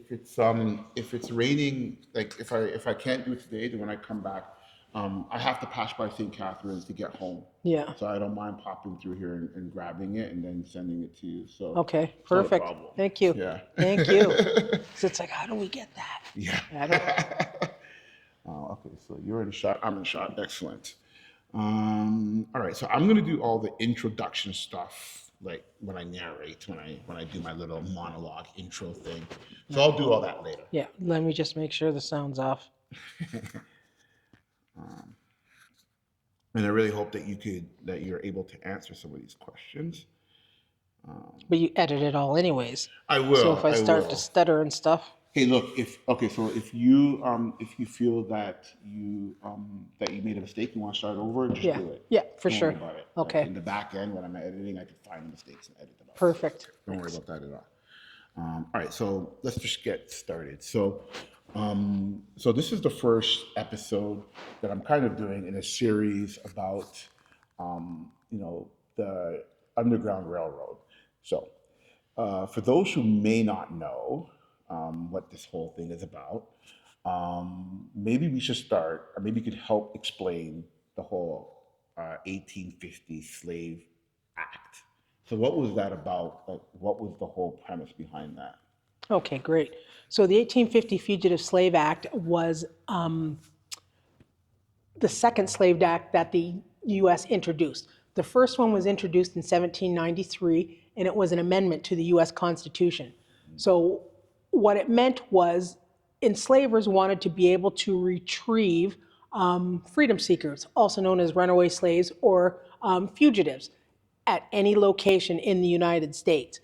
if it's raining, like if I can't do it today, then when I come back, I have to pass by St. Catherine's to get home. Yeah. So I don't mind popping through here and grabbing it and then sending it to you. So Okay, it's not a perfect. problem. Thank you. Yeah. Thank you. So it's like, how do we get that? Yeah. I don't, Okay, so you're in shot. I'm in shot. Excellent. All right, so I'm gonna do all the introduction stuff, like when I narrate, when I do my little monologue intro thing. So I'll do all that later. yeah, let me just make sure the sound's off. And I really hope that you're able to answer some of these questions. But you edit it all anyways. I will. So if I start will. to stutter and stuff, Hey, look. So if you feel that you made a mistake, you want to start over, just yeah, do it. yeah, for Don't sure. worry about it. Okay, In the back end, when I'm editing, I can find mistakes and edit them out. perfect. Don't worry about that at all. All right, so let's just get started. So this is the first episode that I'm kind of doing in a series about, the Underground Railroad. So for those who may not know what this whole thing is about, maybe we should start, or maybe you could help explain the whole 1850 Slave Act. So what was that about? Like, what was the whole premise behind that? Okay, great. So the 1850 Fugitive Slave Act was the second slave act that the U.S. introduced. The first one was introduced in 1793, and it was an amendment to the U.S. Constitution. So what it meant was enslavers wanted to be able to retrieve freedom seekers, also known as runaway slaves or fugitives, at any location in the United States.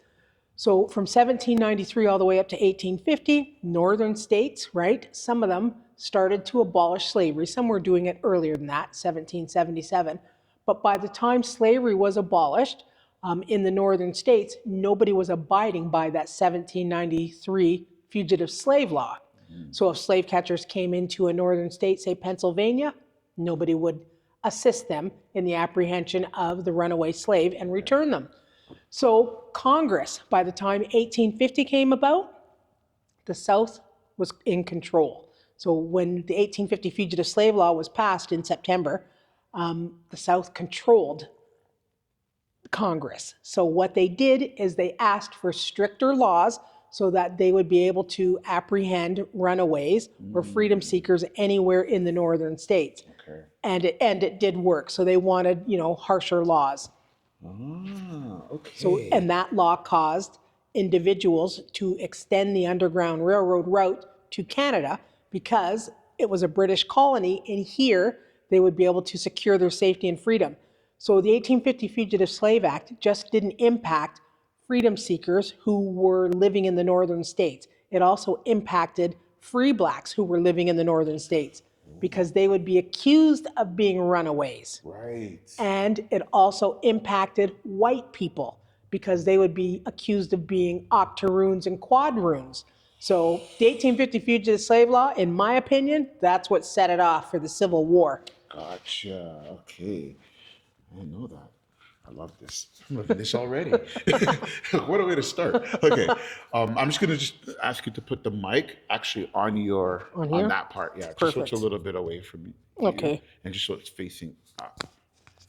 So from 1793 all the way up to 1850, northern states, right, some of them started to abolish slavery. Some were doing it earlier than that, 1777. But by the time slavery was abolished in the northern states, nobody was abiding by that 1793 fugitive slave law. So if slave catchers came into a northern state, say Pennsylvania, nobody would assist them in the apprehension of the runaway slave and return them. So Congress, by the time 1850 came about, the South was in control. So when the 1850 Fugitive Slave Law was passed in September, the South controlled Congress. So what they did is they asked for stricter laws so that they would be able to apprehend runaways or freedom seekers anywhere in the northern states. Okay. And it did work. So they wanted, harsher laws. Ah, okay. So, and that law caused individuals to extend the Underground Railroad route to Canada because it was a British colony, and here they would be able to secure their safety and freedom. So the 1850 Fugitive Slave Act just didn't impact freedom seekers who were living in the northern states. It also impacted free blacks who were living in the northern states because they would be accused of being runaways. Right. And it also impacted white people because they would be accused of being octoroons and quadroons. So the 1850 Fugitive Slave Law, in my opinion, that's what set it off for the Civil War. Gotcha. Okay. I didn't know that. I love this. I'm loving this already. What a way to start. Okay. I'm just gonna ask you to put the mic actually on here? that part. Yeah. Just so Perfect. it's a little bit away from you. Okay. And just so it's facing up.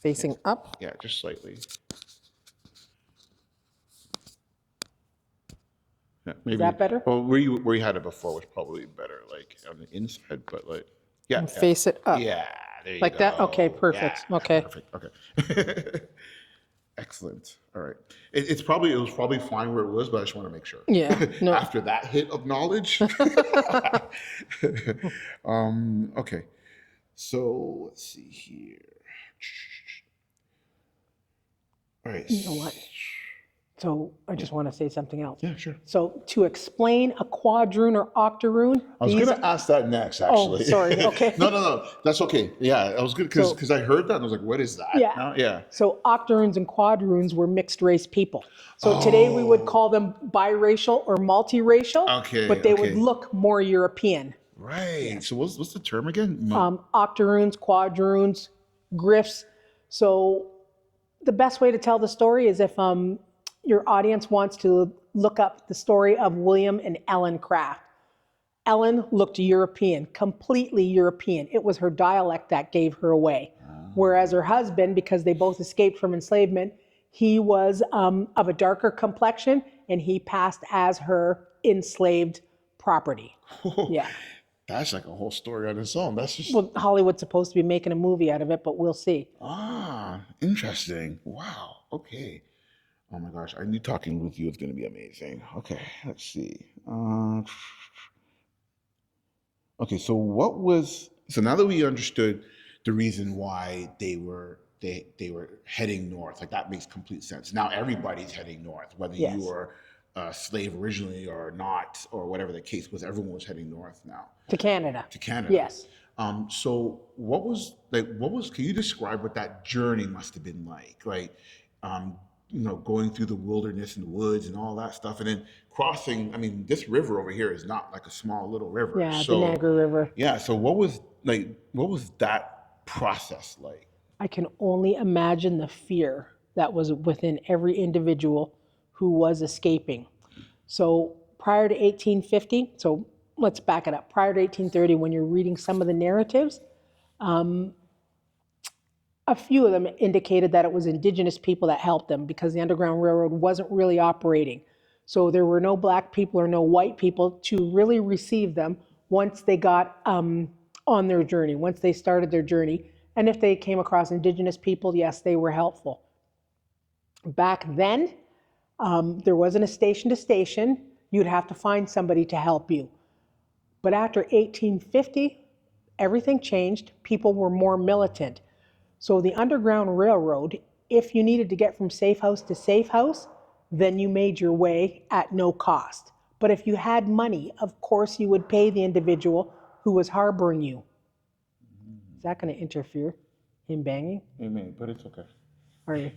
Facing up? Yeah, just slightly. Yeah, maybe. Is that better? Well, where you had it before was probably better, like on the inside, but like, yeah. And face it up. Yeah, there you Like go. that? Okay, perfect. Yeah, Okay. perfect. Okay. Excellent. All right. It was probably fine where it was, but I just want to make sure. Yeah. No. After that hit of knowledge. Okay. So let's see here. All right. You know what? So I just want to say something else. Yeah, sure. So to explain a quadroon or octoroon, I was going to ask that next, actually. Oh, sorry. Okay. No. That's okay. Yeah, I was good because I heard that and I was like, what is that? Yeah. No? Yeah. So octoroons and quadroons were mixed race people. So today we would call them biracial or multiracial. Okay. But they would look more European. Right. Yeah. So what's the term again? Octoroons, quadroons, grifts. So the best way to tell the story is if your audience wants to look up the story of William and Ellen Craft. Ellen looked European, completely European. It was her dialect that gave her away. Whereas her husband, because they both escaped from enslavement, he was of a darker complexion and he passed as her enslaved property. Yeah. That's like a whole story on its own. That's just Well, Hollywood's supposed to be making a movie out of it, but we'll see. interesting. Wow. Okay. Oh my gosh, I knew talking with you was going to be amazing. Okay, let's see. Okay, so now that we understood the reason why they were heading north, like that makes complete sense. Now everybody's heading north, whether Yes. you were a slave originally or not, or whatever the case was. Everyone was heading north now To Canada. to Canada. Yes. So can you describe what that journey must have been like? Like, going through the wilderness and the woods and all that stuff, and then crossing. I mean, this river over here is not like a small little river. Yeah, the So Niagara River. yeah. So what was that process like? I can only imagine the fear that was within every individual who was escaping. So prior to 1850, so let's back it up. Prior to 1830, when you're reading some of the narratives, a few of them indicated that it was Indigenous people that helped them because the Underground Railroad wasn't really operating. So there were no black people or no white people to really receive them once they got on their journey, once they started their journey. And if they came across Indigenous people, yes, they were helpful. Back then, there wasn't a station to station. You'd have to find somebody to help you. But after 1850, everything changed. People were more militant. So the Underground Railroad, if you needed to get from safe house to safe house, then you made your way at no cost. But if you had money, of course you would pay the individual who was harboring you. Is that going to interfere? Him banging? It may, but it's okay. Are you?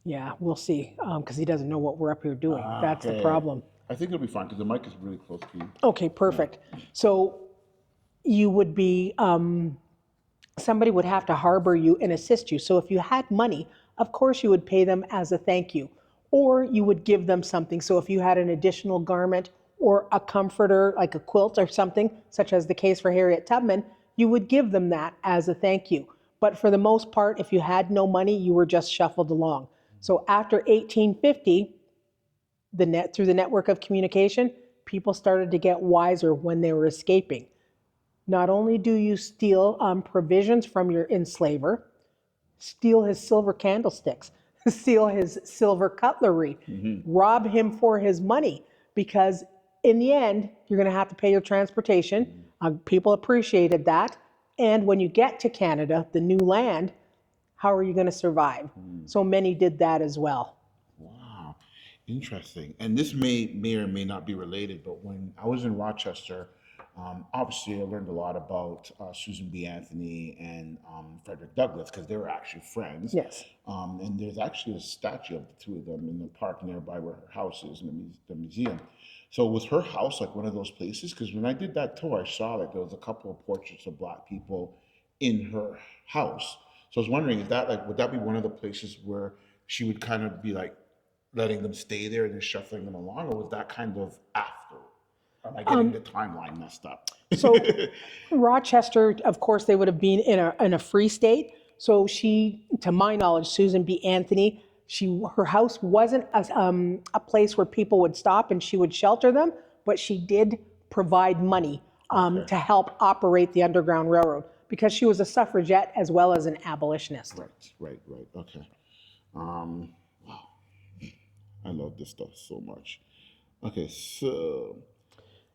Yeah, we'll see. Because he doesn't know what we're up here doing. That's the problem. I think it'll be fine because the mic is really close to you. Okay, perfect. So you would be, somebody would have to harbor you and assist you. So if you had money, of course you would pay them as a thank you, or you would give them something. So if you had an additional garment or a comforter, like a quilt or something, such as the case for Harriet Tubman, you would give them that as a thank you. But for the most part, if you had no money, you were just shuffled along. So after 1850, through the network of communication, people started to get wiser when they were escaping. Not only do you steal provisions from your enslaver, steal his silver candlesticks, steal his silver cutlery, rob him for his money, because in the end, you're going to have to pay your transportation. People appreciated that. And when you get to Canada, the new land, how are you going to survive? So many did that as well. Wow, interesting. And this may or may not be related, but when I was in Rochester, obviously I learned a lot about Susan B. Anthony and Frederick Douglass because they were actually friends. Yes. And there's actually a statue of the two of them in the park nearby where her house is in the museum. So was her house like one of those places? Because when I did that tour, I saw that there was a couple of portraits of Black people in her house. So I was wondering if would that be one of the places where she would kind of be like letting them stay there and then shuffling them along, or was that kind of after? Am I getting the timeline messed up? So Rochester, of course, they would have been in a free state. So she, to my knowledge, Susan B. Anthony, her house wasn't a place where people would stop and she would shelter them, but she did provide money to help operate the Underground Railroad because she was a suffragette as well as an abolitionist. Right. Okay. Wow. I love this stuff so much. Okay, so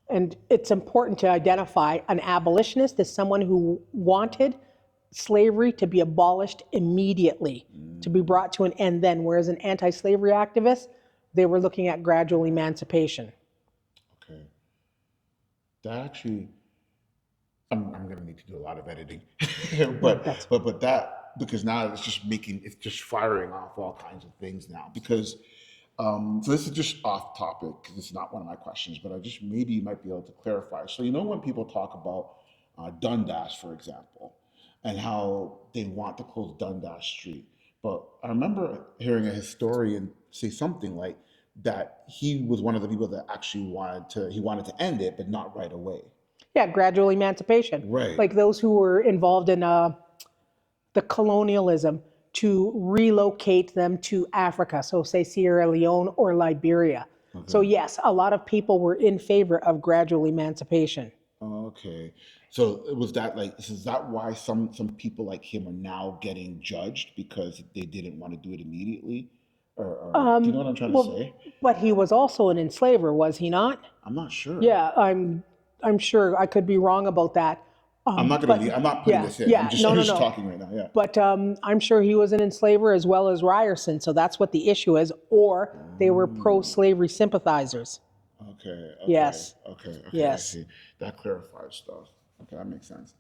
And it's important to identify an abolitionist as someone who wanted slavery to be abolished immediately, to be brought to an end then, whereas an anti-slavery activist, they were looking at gradual emancipation. okay, that actually, I'm gonna need to do a lot of editing, but that because now it's just firing off all kinds of things now because. So this is just off topic because it's not one of my questions, but maybe you might be able to clarify. So when people talk about Dundas, for example, and how they want to close Dundas Street, but I remember hearing a historian say something like that he was one of the people that actually wanted to end it, but not right away. Yeah, gradual emancipation. Right. Like those who were involved in the colonialism, to relocate them to Africa. So say Sierra Leone or Liberia. Okay. So yes, a lot of people were in favor of gradual emancipation. Okay. So it was that like, is that why some people like him are now getting judged because they didn't want to do it immediately? Or do you know what I'm trying to say? But he was also an enslaver, was he not? I'm not sure. Yeah, I'm sure. I could be wrong about that. I'm not I'm not putting this in. Yeah, I'm just, no. talking right now. Yeah. But I'm sure he was an enslaver as well as Ryerson, so that's what the issue is. Or they were pro-slavery sympathizers. Okay. Yes. Okay. Yes. I see. That clarifies stuff. Okay, that makes sense.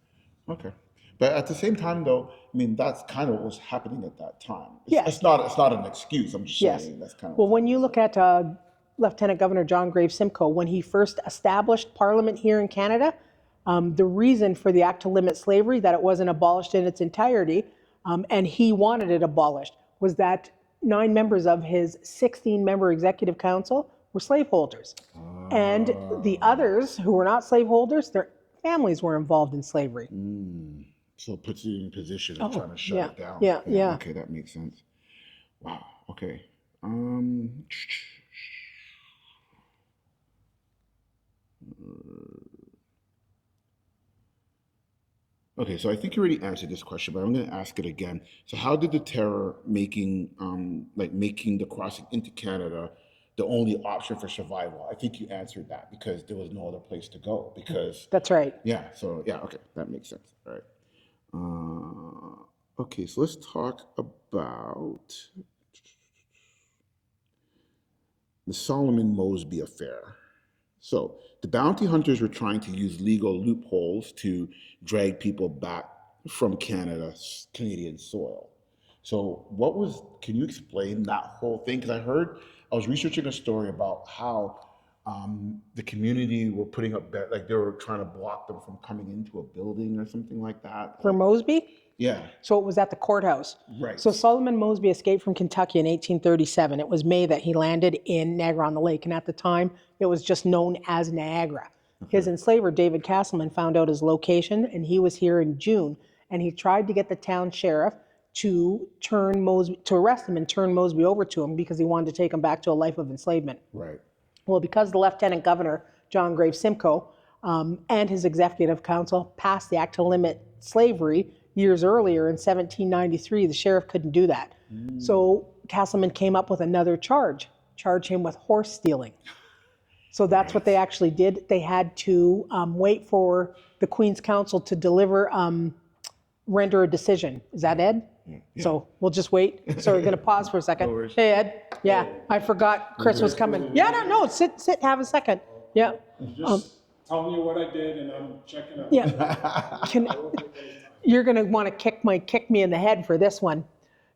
Okay. But at the same time, though, I mean, that's kind of what was happening at that time. Yes. It's not an excuse. I'm just Yes. saying that's kind of. Well, when you look at Lieutenant Governor John Graves Simcoe, when he first established Parliament here in Canada, the reason for the act to limit slavery, that it wasn't abolished in its entirety, and he wanted it abolished, was that 9 members of his 16-member executive council were slaveholders. And the others who were not slaveholders, their families were involved in slavery. So it puts you in a position of trying to shut yeah, it down. yeah. Okay, that makes sense. Wow. Okay. Okay, so I think you already answered this question, but I'm going to ask it again. So, how did the terror making the crossing into Canada the only option for survival? I think you answered that because there was no other place to go. Because That's right. yeah, so yeah, okay, that makes sense. All right. Okay, so let's talk about the Solomon Mosby affair. So the bounty hunters were trying to use legal loopholes to drag people back from Canadian soil. So can you explain that whole thing? Because I was researching a story about how the community were putting up, like they were trying to block them from coming into a building or something like that. For Mosby? Yeah. So it was at the courthouse. Right. So Solomon Mosby escaped from Kentucky in 1837. It was May that he landed in Niagara-on-the-Lake, and at the time, it was just known as Niagara. His enslaver, David Castleman, found out his location, and he was here in June, and he tried to get the town sheriff to arrest him and turn Mosby over to him because he wanted to take him back to a life of enslavement. Right. Well, because the Lieutenant Governor, John Graves Simcoe, and his executive council passed the act to limit slavery years earlier in 1793, the sheriff couldn't do that. So Castleman came up with another charge him with horse stealing. So that's what they actually did. They had to wait for the Queen's Counsel to render a decision. Is that Ed? Yeah. So we'll just wait. So we're going to pause for a second. No worries. Hey, Ed. Yeah, I forgot Chris was coming. Yeah, no, sit, have a second. Yeah. Just telling you what I did, and I'm checking out. Yeah. You're going to want to kick me in the head for this one.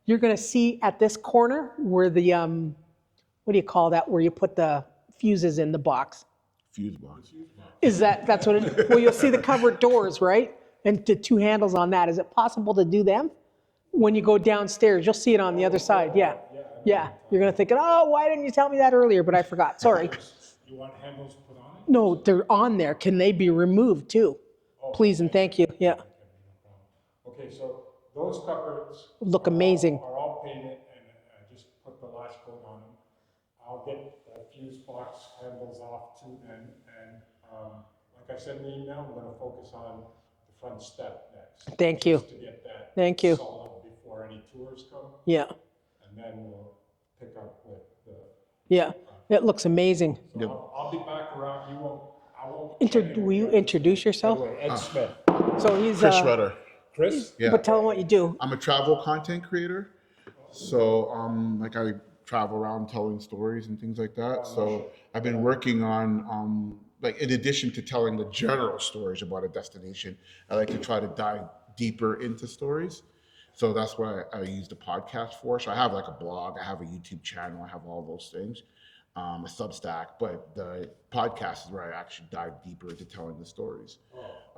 You're going to see at this corner where the what do you call that? Where you put the fuses in the box. Fuse box. That's what it is? Well, you'll see the covered doors, right? And the 2 handles on that. Is it possible to do them? When you go downstairs, you'll see it on the other side. Yeah. You're going to think, oh, why didn't you tell me that earlier? But I forgot. Sorry. You want handles put on it? No, they're on there. Can they be removed too? Please and thank you. Yeah. Okay, so those cupboards Look amazing. Are all painted, and I just put the last coat on them. I'll get the fuse box handles off too, and like I said in the email, I'm going to focus on the front step next. Thank you. Just to get that Thank you. solid before any tours come. Yeah. And then we'll pick up with the. Yeah. It looks amazing. So I'll be back around. I won't. Will you introduce yourself? By the way, Ed Smith. So he's Chris Rudder. Chris? Yeah. But tell him what you do. I'm a travel content creator. So like I travel around telling stories and things like that. So I've been working on like in addition to telling the general stories about a destination, I like to try to dive deeper into stories. So that's what I use the podcast for. So I have like a blog, I have a YouTube channel, I have all those things, a Substack, but the podcast is where I actually dive deeper into telling the stories.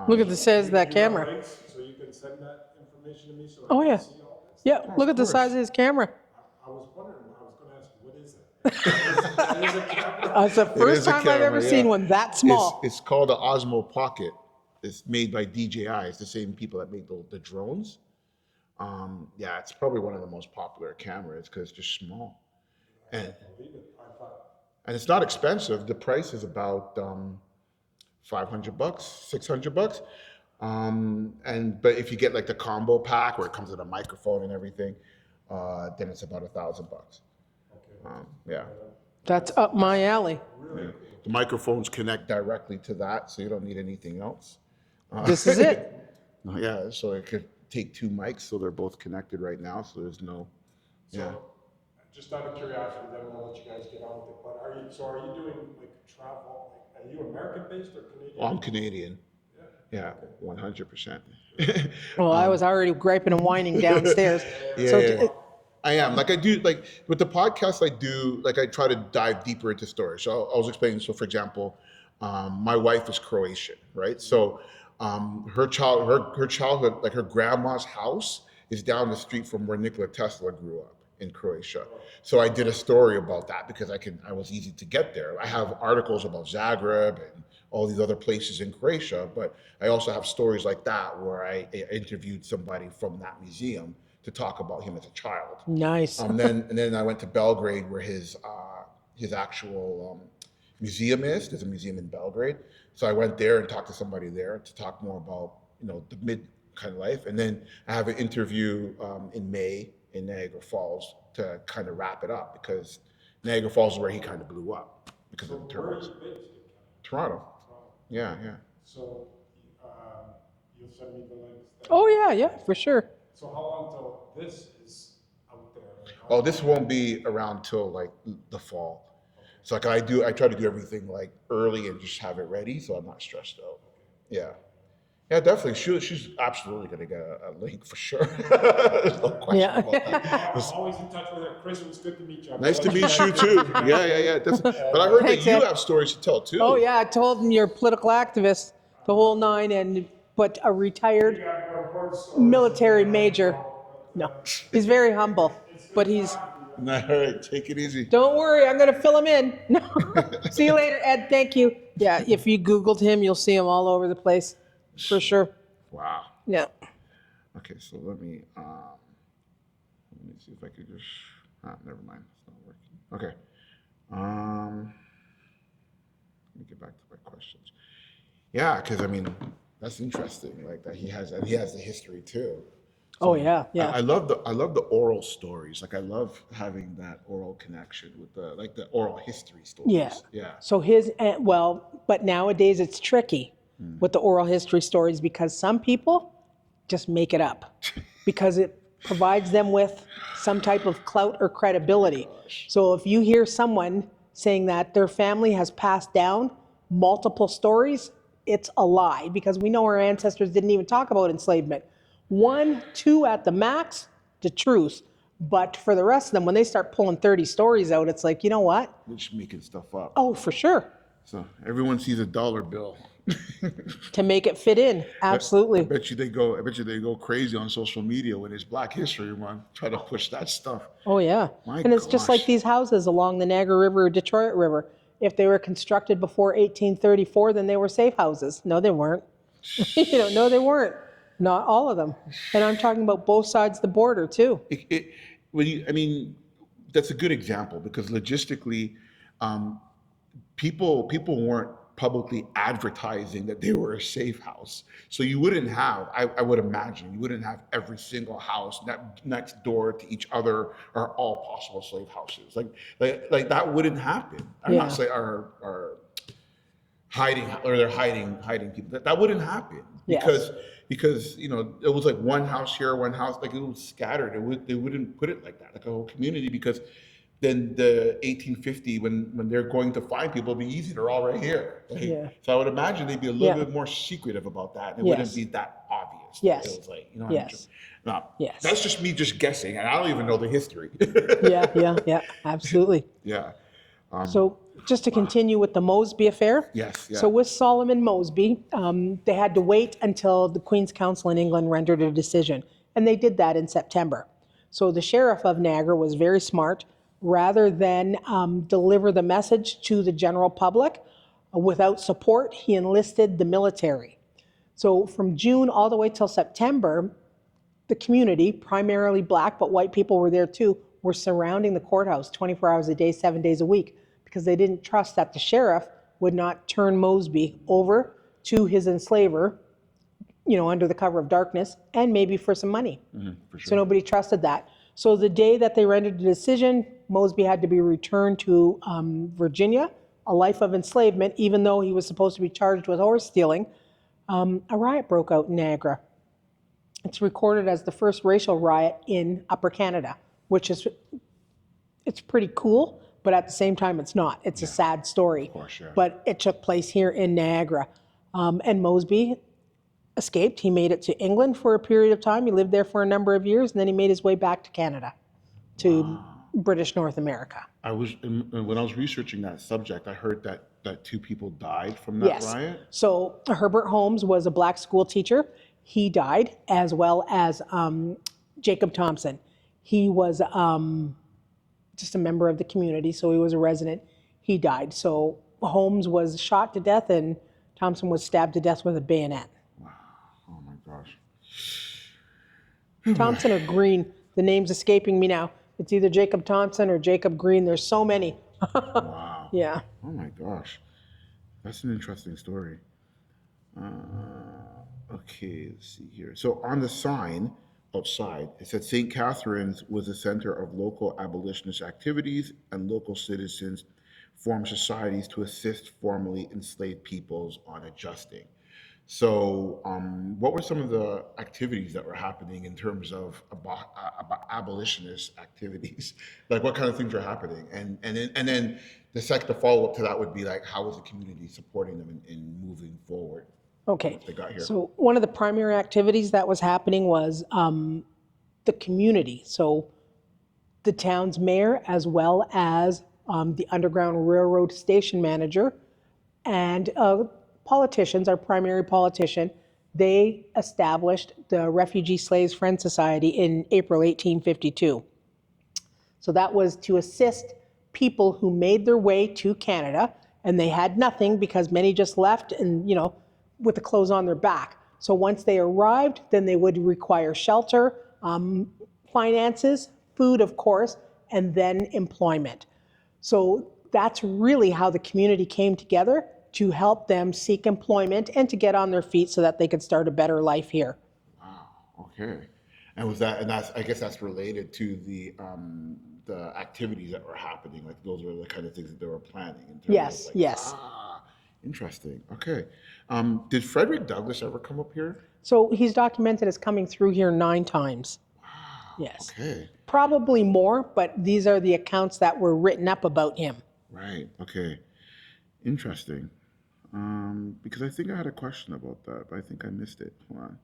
Look at the size of that You camera. have links, so you can send that information to me so I Oh, can yeah. see all this? Yeah, look at the size of his camera. I was wondering, I was going to ask, what is That is a camera. It's the It first is a time I've ever camera, seen yeah. one that small. It's called the Osmo Pocket. It's made by DJI. It's the same people that make the drones. Yeah, it's probably one of the most popular cameras because it's just small. And, Believe it. I thought, and it's not expensive. The price is about $500, $600. But if you get like the combo pack where it comes with a microphone and everything, then it's about $1,000. Yeah. That's up my alley. Yeah. The microphones connect directly to that, so you don't need anything else. This is it. Yeah, so it could take two mics, so they're both connected right now, so there's no. Yeah. so, just out of curiosity, then we'll let you guys get on with it, but are you doing like travel, like, are you American based or Canadian? Well, I'm Canadian. Yeah, 100%. Well, I was already griping and whining downstairs. Yeah, So yeah. I am. Like I do, like with the podcast I do, like I try to dive deeper into stories. So I was explaining, so for example, my wife is Croatian, right? So her childhood, like her grandma's house is down the street from where Nikola Tesla grew up in Croatia. So I did a story about that because I was easy to get there. I have articles about Zagreb and all these other places in Croatia, but I also have stories like that where I interviewed somebody from that museum to talk about him as a child. nice. And then I went to Belgrade where his actual museum is. There's a museum in Belgrade, so I went there and talked to somebody there to talk more about the mid kind of life. And then I have an interview in May in Niagara Falls to kind of wrap it up because Niagara Falls is where he kind of blew up because of the Where are turbines. you based? Toronto. Yeah, yeah. So, you'll send me the links then? Oh yeah, for sure. So how long till this is out there? Oh, this won't be around till like the fall. So like I try to do everything like early and just have it ready, so I'm not stressed out. Yeah, yeah, definitely. She's absolutely gonna get a link for sure. There's no question Yeah. about that. I'm always in touch with her. Chris, it was good to meet you. Nice to meet you too. Yeah, yeah, yeah. Definitely. But I heard Thanks, that you Ed. have stories to tell too. Oh yeah, I told him you're a political activist, the whole nine, but a retired military major. No, he's very humble, but he's. All right, take it easy. Don't worry, I'm gonna fill him in. No, see you later, Ed. Thank you. Yeah, if you Googled him, you'll see him all over the place, for sure. Wow. Yeah. Okay, so let me see if I could just. Never mind, it's not working. Okay. Let me get back to my questions. Yeah, because I mean, that's interesting. Like that he has the history too. Oh yeah, yeah. I love the oral stories. Like I love having that oral connection with the oral history stories. Yeah. Yeah. So but nowadays it's tricky with the oral history stories because some people just make it up because it provides them with some type of clout or credibility. So if you hear someone saying that their family has passed down multiple stories, it's a lie because we know our ancestors didn't even talk about enslavement. 1, 2 at the max, the truth. But for the rest of them, when they start pulling 30 stories out, it's like, you know what? They're just making stuff up. Oh, for sure. So everyone sees a dollar bill. To make it fit in, absolutely. I bet you they go crazy on social media when it's Black History Month, try to push that stuff. Oh yeah. My And it's just gosh. like these houses along the Niagara River or Detroit River. If they were constructed before 1834, then they were safe houses. No, they weren't. No, they weren't. Not all of them. And I'm talking about both sides of the border too. That's a good example because logistically, people weren't publicly advertising that they were a safe house. So you wouldn't have, I would imagine, you wouldn't have every single house next door to each other are all possible slave houses. Like that wouldn't happen. I'm Yeah. not saying are hiding or they're hiding people. That wouldn't happen Yes. because it was like one house here, one house, like it was scattered. They wouldn't put it like that, like a whole community, because then the 1850 when they're going to find people, it'd be easy. They're all right here. Like, Yeah. So I would imagine they'd be a little Yeah. bit more secretive about that. It Yes. wouldn't be that obvious. Yes. It was like, Yes. No, Yes. that's just me just guessing, and I don't even know the history. Yeah, absolutely. Yeah. So just to continue with the Mosby affair. Yes. Yeah. So with Solomon Mosby, they had to wait until the Queen's Council in England rendered a decision, and they did that in September. So the sheriff of Niagara was very smart, rather than deliver the message to the general public without support, he enlisted the military. So from June all the way till September, the community, primarily black, but white people were there too, were surrounding the courthouse 24 hours a day, 7 days a week, because they didn't trust that the sheriff would not turn Mosby over to his enslaver, under the cover of darkness, and maybe for some money. For sure. So nobody trusted that. So the day that they rendered the decision, Mosby had to be returned to Virginia, a life of enslavement, even though he was supposed to be charged with horse stealing. A riot broke out in Niagara. It's recorded as the first racial riot in Upper Canada, which is, it's pretty cool, but at the same time, it's not. It's a sad story. Of course, yeah. But it took place here in Niagara. And Mosby escaped. He made it to England for a period of time. He lived there for a number of years, and then he made his way back to Canada, to British North America. When I was researching that subject, I heard that 2 people died from that riot. So Herbert Holmes was a black school teacher. He died, as well as Jacob Thompson. He was just a member of the community, so he was a resident. He died. So Holmes was shot to death, and Thompson was stabbed to death with a bayonet. Wow. Oh my gosh. Thompson or Green, the name's escaping me now. It's either Jacob Thompson or Jacob Green. There's so many. Wow. Yeah. Oh my gosh. That's an interesting story. Okay, let's see here. So on the sign outside, it said St. Catherine's was a center of local abolitionist activities, and local citizens formed societies to assist formerly enslaved peoples on adjusting. So what were some of the activities that were happening in terms of abolitionist activities? Like what kind of things were happening? And then the follow-up to that would be like, how was the community supporting them in moving forward? Okay. Once they got here? So one of the primary activities that was happening was the community. So the town's mayor, as well as the Underground Railroad station manager, and politicians, our primary politician, they established the Refugee Slaves Friend Society in April 1852. So that was to assist people who made their way to Canada, and they had nothing because many just left and, with the clothes on their back. So once they arrived, then they would require shelter, finances, food, of course, and then employment. So that's really how the community came together to help them seek employment and to get on their feet so that they could start a better life here. Wow. Okay. And I guess that's related to the activities that were happening. Like those were the kind of things that they were planning. In terms Yes, of like, yes. Interesting. Okay. Did Frederick Douglass ever come up here? So he's documented as coming through here 9 times. Wow. Yes. Okay. Probably more, but these are the accounts that were written up about him. Right. Okay. Interesting. Because I think I had a question about that, but I think I missed it. Hold on.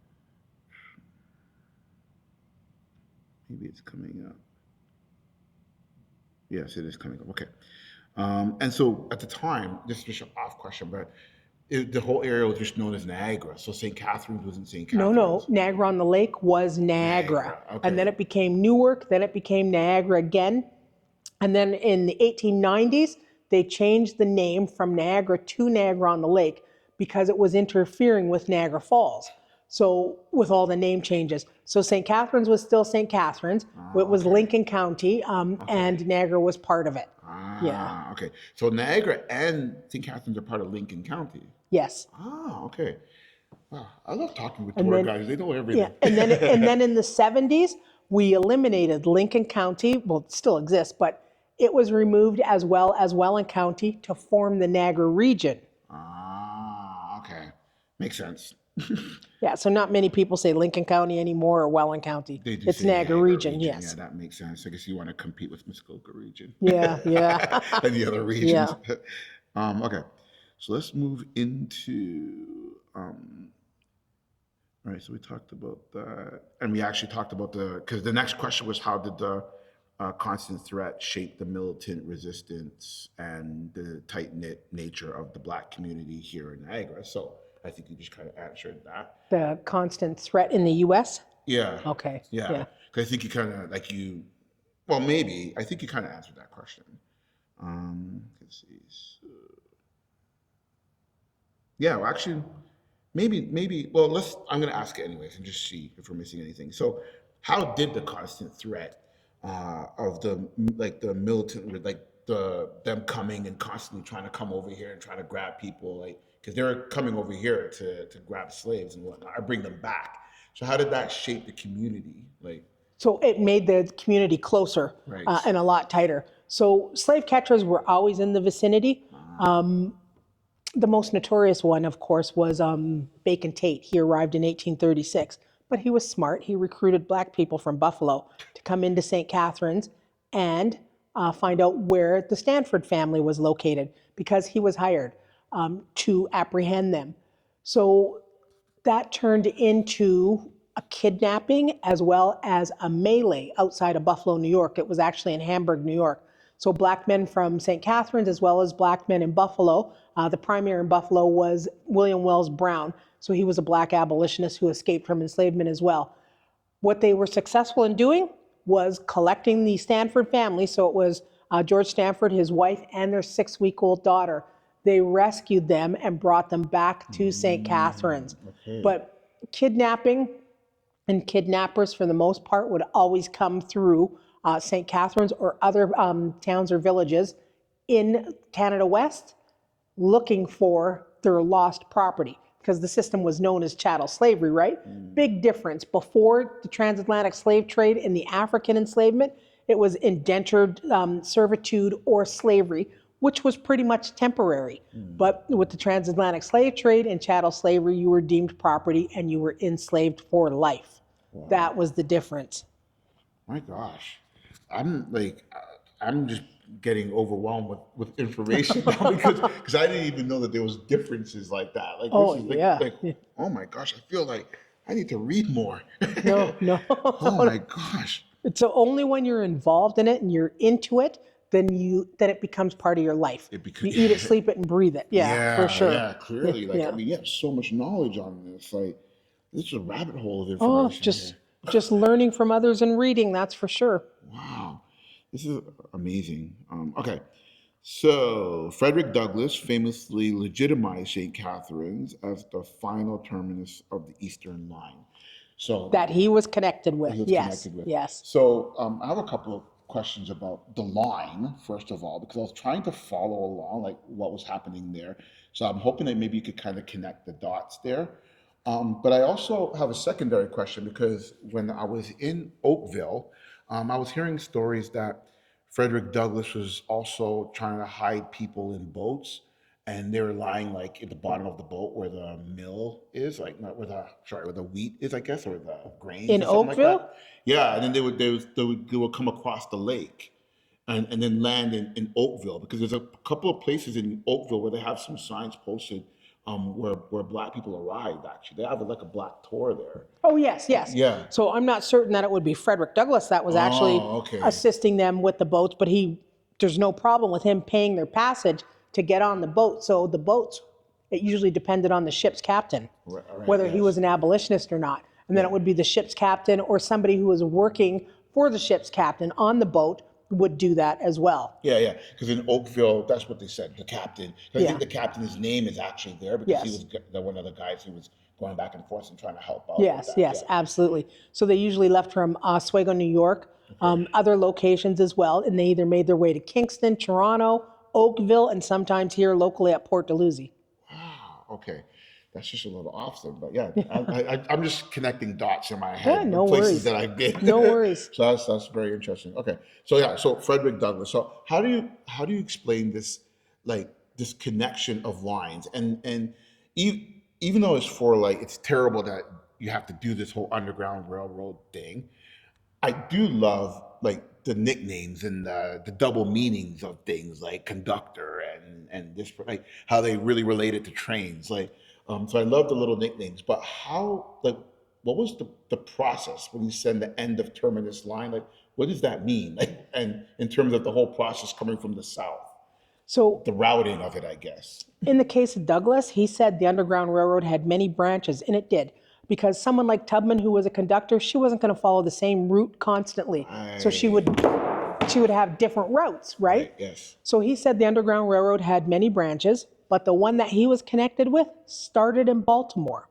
Maybe it's coming up. Yes, it is coming up. Okay. And so at the time, this is just an off question, but the whole area was just known as Niagara. So St. Catharines wasn't St. Catharines. No, Niagara on the Lake was Niagara. Okay. And then it became Newark, then it became Niagara again. And then in the 1890s, they changed the name from Niagara to Niagara on the Lake because it was interfering with Niagara Falls. So with all the name changes. So St. Catharines was still St. Catharines. It was Lincoln County, and Niagara was part of it. Yeah. Okay. So Niagara and St. Catharines are part of Lincoln County. Yes. Okay. Wow. I love talking with tour guides. They know everything. Yeah. And then in the 70s, we eliminated Lincoln County. Well, it still exists, but it was removed as well as Welland County to form the Niagara region. Okay. Makes sense. Yeah, so not many people say Lincoln County anymore or Welland County. They do It's say Niagara region, yes. Yeah, that makes sense. I guess you want to compete with Muskoka region. Yeah. And the other regions. Yeah. Okay. So let's move into all right, so we talked about that. And we actually talked about because the next question was how did the constant threat shape the militant resistance and the tight-knit nature of the Black community here in Niagara. So I think you just kind of answered that. The constant threat in the U.S.? Yeah. Okay. Yeah. Because I think you kind of, like well, maybe. I think you kind of answered that question. Let's see. Yeah, well, actually, maybe. Well, I'm going to ask it anyways and just see if we're missing anything. So, how did the constant threat of the militant, like them coming and constantly trying to come over here and trying to grab people, like because they're coming over here to grab slaves and whatnot, I bring them back. So, how did that shape the community? Like, So it made the community closer right? and a lot tighter. So slave catchers were always in the vicinity. The most notorious one, of course, was Bacon Tate. He arrived in 1836, but he was smart. He recruited black people from Buffalo to come into St. Catharines and find out where the Stanford family was located because he was hired to apprehend them. So that turned into a kidnapping as well as a melee outside of Buffalo, New York. It was actually in Hamburg, New York. So black men from St. Catharines as well as black men in Buffalo. The primary in Buffalo was William Wells Brown. So he was a black abolitionist who escaped from enslavement as well. What they were successful in doing was collecting the Stanford family. So it was George Stanford, his wife, and their 6-week-old daughter. They rescued them and brought them back to St. Catharines. Okay. But kidnapping and kidnappers, for the most part, would always come through St. Catharines or other towns or villages in Canada West looking for their lost property because the system was known as chattel slavery, right? Big difference. Before the transatlantic slave trade and the African enslavement, it was indentured servitude or slavery, which was pretty much temporary. But with the transatlantic slave trade and chattel slavery, you were deemed property and you were enslaved for life. Wow. That was the difference. My gosh, I'm just getting overwhelmed with information now because I didn't even know that there was differences like that. Like, Oh, this is like, yeah. Oh my gosh, I feel like I need to read more. No. Oh my gosh. So only when you're involved in it and you're into it, then it becomes part of your life. You eat it, sleep it, and breathe it. Yeah, for sure. Yeah, clearly. Like, Yeah. I mean, you have so much knowledge on this. Like, this is a rabbit hole of Oh, information. just learning from others and reading, that's for sure. Wow, this is amazing. Okay, so Frederick Douglass famously legitimized St. Catharines as the final terminus of the Eastern Line. So That he was connected with. he was Yes. connected with. Yes. So I have a couple of questions about the line, first of all, because I was trying to follow along, like what was happening there. So I'm hoping that maybe you could kind of connect the dots there. But I also have a secondary question because when I was in Oakville, I was hearing stories that Frederick Douglass was also trying to hide people in boats, and they were lying like at the bottom of the boat where the mill is, like not where the wheat is, I guess, or the grains In or something Oakville? like that. Yeah, and then they would come across the lake and then land in Oakville because there's a couple of places in Oakville where they have some signs posted where black people arrived. Actually, they have like a black tour there. Oh, yes. Yeah. So I'm not certain that it would be Frederick Douglass that was actually okay. assisting them with the boats, but there's no problem with him paying their passage to get on the boat. So the boats, it usually depended on the ship's captain, Right, whether he was an abolitionist or not. And then it would be the ship's captain or somebody who was working for the ship's captain on the boat would do that as well. Yeah. Because in Oakville, that's what they said. The captain. I Yeah. think the captain's name is actually there because he Yes. was one of the guys who was going back and forth and trying to help out. with Yes, that. yes, Yeah. absolutely. So they usually left from Oswego, New York, other locations as well, and they either made their way to Kingston, Toronto, Oakville, and sometimes here locally at Port Dalhousie. Wow. Okay. That's just a little off then, but yeah, I'm just connecting dots in my head. Yeah, no the places worries. that I've been. No worries. So that's very interesting. Okay, so Frederick Douglass. So how do you explain this, like this connection of lines and even though it's terrible that you have to do this whole Underground Railroad thing, I do love like the nicknames and the double meanings of things like conductor and this, like how they really relate it to trains. Like, so I love the little nicknames, but how, like, what was the process when you send the end of terminus line? Like, what does that mean? Like, and in terms of the whole process coming from the South, So the routing of it, I guess. in the case of Douglas, he said the Underground Railroad had many branches, and it did. Because someone like Tubman, who was a conductor, she wasn't going to follow the same route constantly. So she would she would have different routes, right? Yes. So he said the Underground Railroad had many branches, but the one that he was connected with started in Baltimore.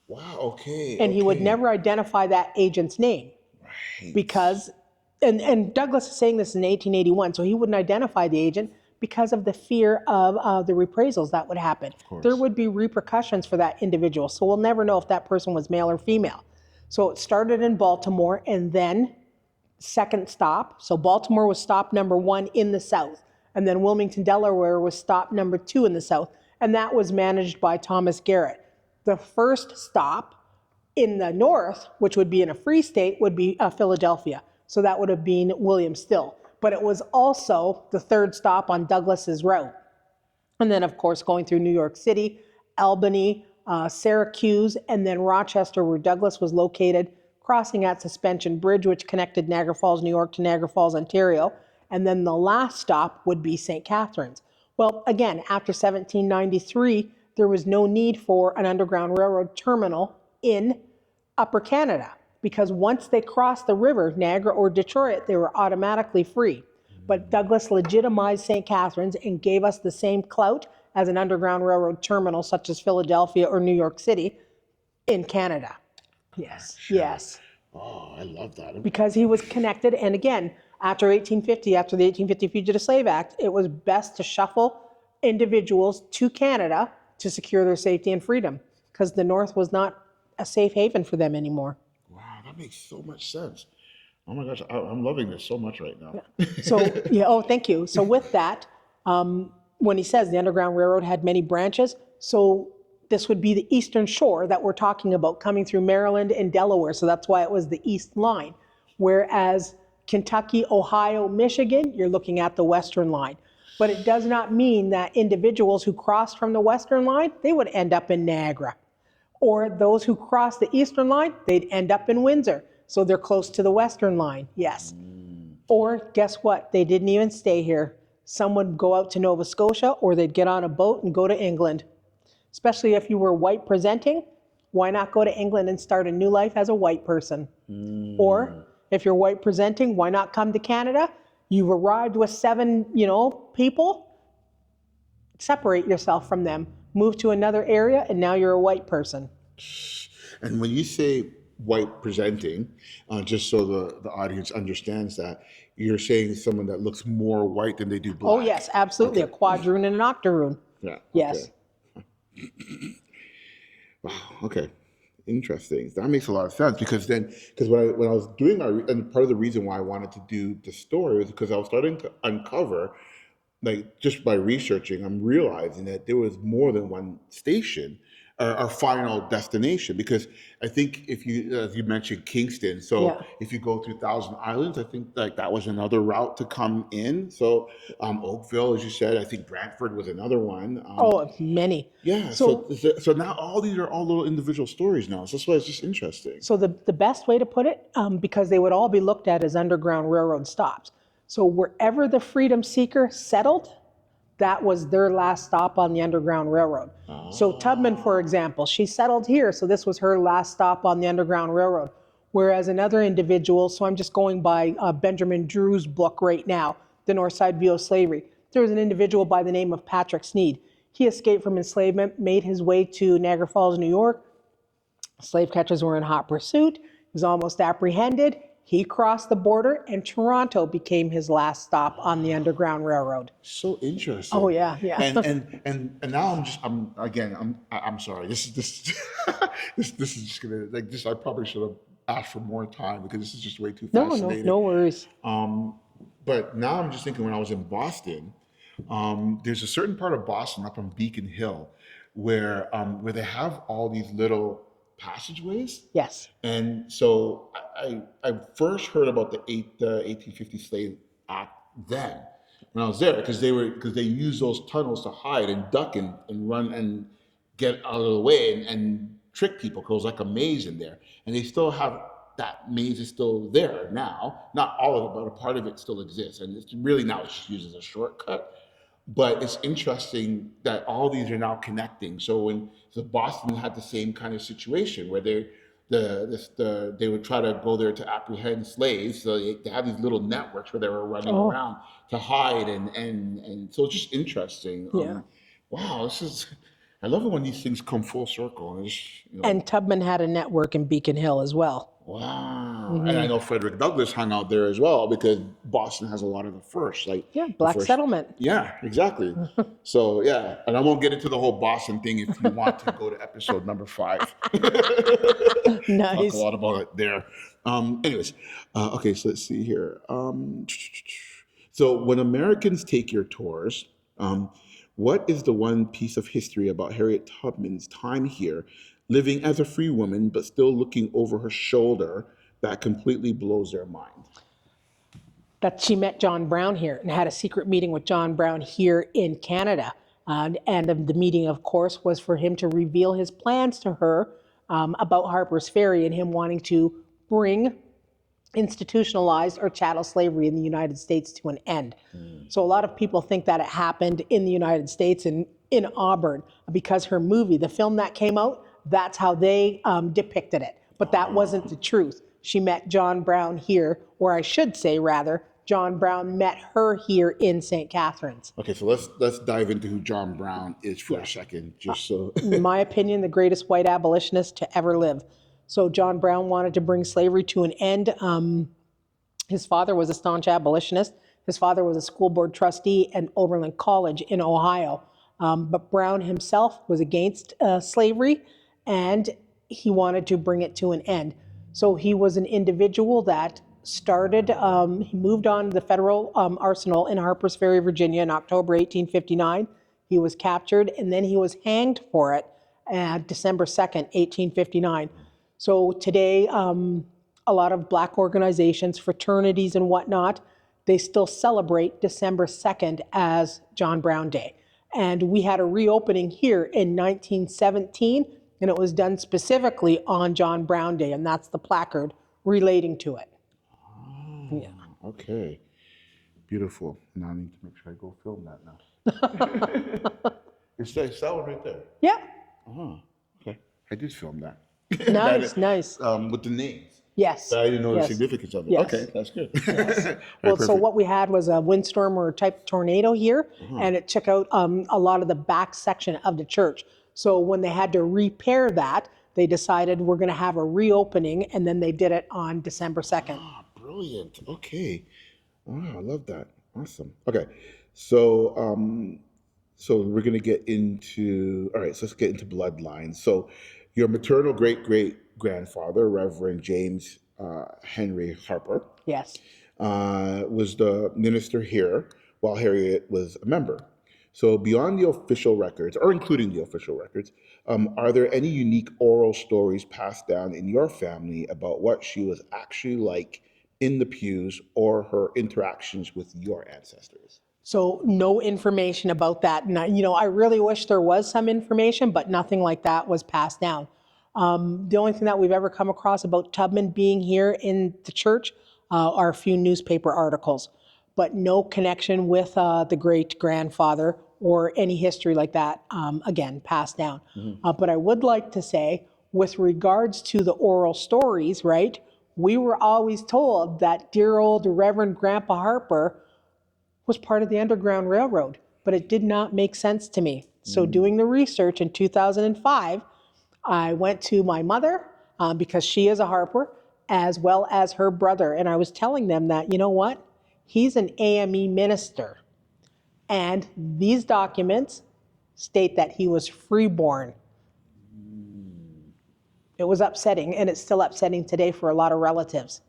Wow. Okay. And he would Okay. never identify that agent's name Right. because, and Douglas is saying this in 1881, so he wouldn't identify the agent because of the fear of the reprisals that would happen. course. There would be repercussions for that individual. So we'll never know if that person was male or female. So it started in Baltimore, and then second stop. So Baltimore was stop number 1 in the south. And then Wilmington, Delaware was stop number 2 in the south. And that was managed by Thomas Garrett. The first stop in the north, which would be in a free state, would be Philadelphia. So that would have been William Still. But it was also the third stop on Douglas's route. And then, of course, going through New York City, Albany, Syracuse, and then Rochester, where Douglas was located, crossing at Suspension Bridge, which connected Niagara Falls, New York to Niagara Falls, Ontario. And then the last stop would be St. Catharines. Well, again, after 1793, there was no need for an Underground Railroad terminal in Upper Canada because once they crossed the river, Niagara or Detroit, they were automatically free. But Douglas legitimized St. Catharines and gave us the same clout as an Underground Railroad terminal such as Philadelphia or New York City in Canada. Yes, yes. Oh, I love that. Because he was connected. And again, after 1850, after the 1850 Fugitive Slave Act, it was best to shuffle individuals to Canada to secure their safety and freedom because the North was not a safe haven for them anymore. Wow, that makes so much sense. Oh my gosh, I'm loving this so much right now. So, yeah, oh, thank you. So with that, when he says the Underground Railroad had many branches, so this would be the Eastern Shore that we're talking about coming through Maryland and Delaware. So that's why it was the East Line. Whereas Kentucky, Ohio, Michigan, you're looking at the Western Line. But it does not mean that individuals who crossed from the Western Line, they would end up in Niagara. Or those who crossed the Eastern Line, they'd end up in Windsor. So they're close to the Western Line, yes. Or guess what? They didn't even stay here. Some would go out to Nova Scotia or they'd get on a boat and go to England. Especially if you were white presenting, why not go to England and start a new life as a white person? Or if you're white presenting, why not come to Canada? You've arrived with 7, people. Separate yourself from them. Move to another area and now you're a white person. And when you say white presenting, just so the audience understands that, you're saying someone that looks more white than they do black. Oh yes, absolutely. Okay. A quadroon and an octoroon. Yeah. Yes. Okay. Wow. Okay. Interesting. That makes a lot of sense because when I was doing and part of the reason why I wanted to do the story was because I was starting to uncover, like just by researching, I'm realizing that there was more than one station, our final destination. Because I think if you, as you mentioned, Kingston. So Yeah. if you go through Thousand Islands, I think like that was another route to come in. So Oakville, as you said, I think Brantford was another one. Oh, many. Yeah. So now all these are all little individual stories now. So that's why it's just interesting. So the best way to put it, because they would all be looked at as Underground Railroad stops. So wherever the freedom seeker settled, that was their last stop on the Underground Railroad. So Tubman, for example, she settled here, so this was her last stop on the Underground Railroad. Whereas another individual, so I'm just going by Benjamin Drew's book right now, The North Side View of Slavery. There was an individual by the name of Patrick Sneed. He escaped from enslavement, made his way to Niagara Falls, New York. Slave catchers were in hot pursuit. He was almost apprehended. He crossed the border and Toronto became his last stop on the Underground Railroad. So interesting. Oh yeah, yeah. And now I'm sorry. This is just gonna like this. I probably should have asked for more time because this is just way too fascinating. No worries. But now I'm just thinking when I was in Boston, there's a certain part of Boston up on Beacon Hill where they have all these little passageways. Yes. And so I first heard about the 1850 Slave Act then when I was there because they used those tunnels to hide and duck and run and get out of the way and trick people because it was like a maze in there. And they still have that maze is still there now. Not all of it, but a part of it still exists. And it's really now it's just used as a shortcut. But it's interesting that all these are now connecting. So Boston had the same kind of situation where they would try to go there to apprehend slaves. So they had these little networks where they were running Oh, around to hide, and so it's just interesting. yeah. Wow, this is. I love it when these things come full circle, and it's, And Tubman had a network in Beacon Hill as well. wow. And I Hmm. know Frederick Douglass hung out there as well because Boston has a lot of the first, like Yeah, the black first. settlement. Yeah, exactly. So yeah, and I won't get into the whole Boston thing. If you want to go to episode number 5, talk a Nice. lot about it there. Anyways, okay, so let's see here. So when Americans take your tours, what is the one piece of history about Harriet Tubman's time here, living as a free woman but still looking over her shoulder, that completely blows their mind? That she met John Brown here and had a secret meeting with John Brown here in Canada. And the meeting, of course, was for him to reveal his plans to her about Harper's Ferry and him wanting to bring institutionalized or chattel slavery in the United States to an end. So a lot of people think that it happened in the United States and in Auburn because her movie, the film that came out, that's how they depicted it. But that wasn't the truth. She met John Brown here, or I should say rather, John Brown met her here in St. Catharines. Okay, so let's dive into who John Brown is for a Yeah. second, just so. In my opinion, the greatest white abolitionist to ever live. So John Brown wanted to bring slavery to an end. His father was a staunch abolitionist. His father was a school board trustee at Oberlin College in Ohio. But Brown himself was against slavery, and he wanted to bring it to an end. So he was an individual that started, he moved on to the federal arsenal in Harpers Ferry, Virginia in October 1859. He was captured, and then he was hanged for it December 2nd, 1859. So today, a lot of Black organizations, fraternities and whatnot, they still celebrate December 2nd as John Brown Day. And we had a reopening here in 1917, and it was done specifically on John Brown Day, and that's the placard relating to it. Yeah. Okay, beautiful. Now I need to make sure I go film that now. It's that one right there. Yeah. Okay, I did film that. Nice, nice. With the names. Yes. But I didn't know the Yes. significance of it. Yes. Okay, that's good. Yes. All right, Well, so perfect. what we had was a windstorm or type tornado here, and it took out a lot of the back section of the church. So when they had to repair that, they decided we're going to have a reopening, and then they did it on December 2nd. Ah, brilliant. Okay. Wow, I love that. Awesome. Okay. So we're gonna get into all right, so let's get into bloodlines. So your maternal great great grandfather, Reverend James Henry Harper, Yes. was the minister here while Harriet was a member. So beyond the official records, or including the official records, are there any unique oral stories passed down in your family about what she was actually like in the pews or her interactions with your ancestors? So no information about that. And I really wish there was some information, but nothing like that was passed down. The only thing that we've ever come across about Tubman being here in the church are a few newspaper articles, but no connection with the great grandfather or any history like that, again, passed down. But I would like to say, with regards to the oral stories, right, we were always told that dear old Reverend Grandpa Harper was part of the Underground Railroad, but it did not make sense to me. So doing the research in 2005, I went to my mother, because she is a Harper, as well as her brother, and I was telling them that, you know what? He's an AME minister, and these documents state that he was freeborn. It was upsetting, and it's still upsetting today for a lot of relatives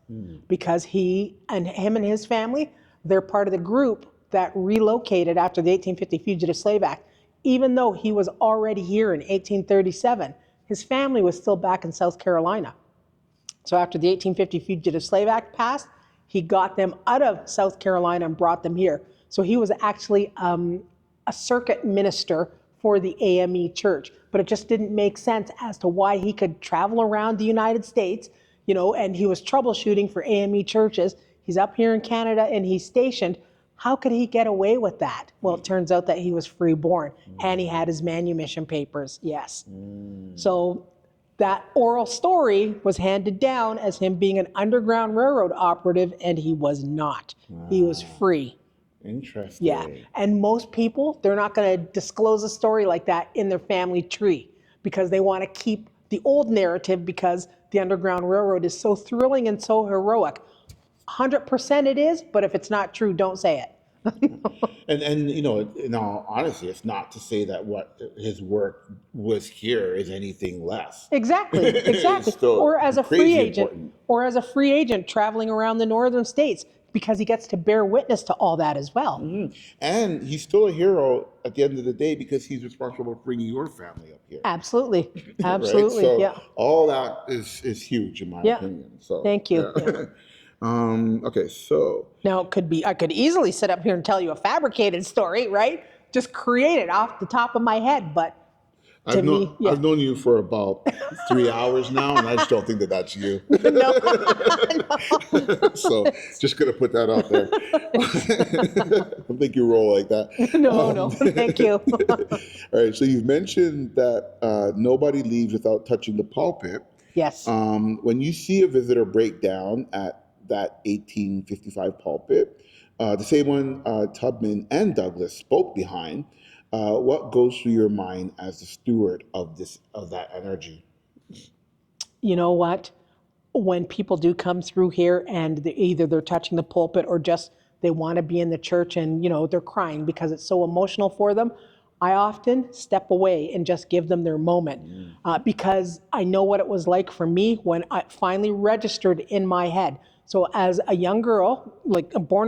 because him and his family, they're part of the group that relocated after the 1850 Fugitive Slave Act. Even though he was already here in 1837, his family was still back in South Carolina. So after the 1850 Fugitive Slave Act passed, he got them out of South Carolina and brought them here. So he was actually a circuit minister for the AME church, but it just didn't make sense as to why he could travel around the United States, and he was troubleshooting for AME churches. He's up here in Canada and he's stationed. How could he get away with that? Well, it turns out that he was freeborn and he had his manumission papers, yes. So that oral story was handed down as him being an Underground Railroad operative, and he was not. He was free. Interesting. Yeah. And most people, they're not going to disclose a story like that in their family tree because they want to keep the old narrative because the Underground Railroad is so thrilling and so heroic. 100% it is, but if it's not true, don't say it. And you know, in all honesty, it's not to say that what his work was here is anything less. Exactly, exactly. It's still Or as a free crazy agent, important. or as a free agent traveling around the northern states because he gets to bear witness to all that as well. And he's still a hero at the end of the day because he's responsible for bringing your family up here. Absolutely, Right? absolutely, So yeah. all that is huge in my Yeah. opinion. So Thank you. yeah. Okay, so Now it could be, I could easily sit up here and tell you a fabricated story, right? Just create it off the top of my head, but to me, yeah. I've known you for about 3 hours now, and I just don't think that that's you. No, So just gonna put that out there. I don't think you roll like that. no, thank you. All right. So you've mentioned that nobody leaves without touching the pulpit. Yes. When you see a visitor break down at that 1855 pulpit, the same one Tubman and Douglas spoke behind, what goes through your mind as the steward of that energy? You know what? When people do come through here and either they're touching the pulpit or just they want to be in the church and, they're crying because it's so emotional for them, I often step away and just give them their moment because I know what it was like for me when I finally registered in my head. So as a young girl, like born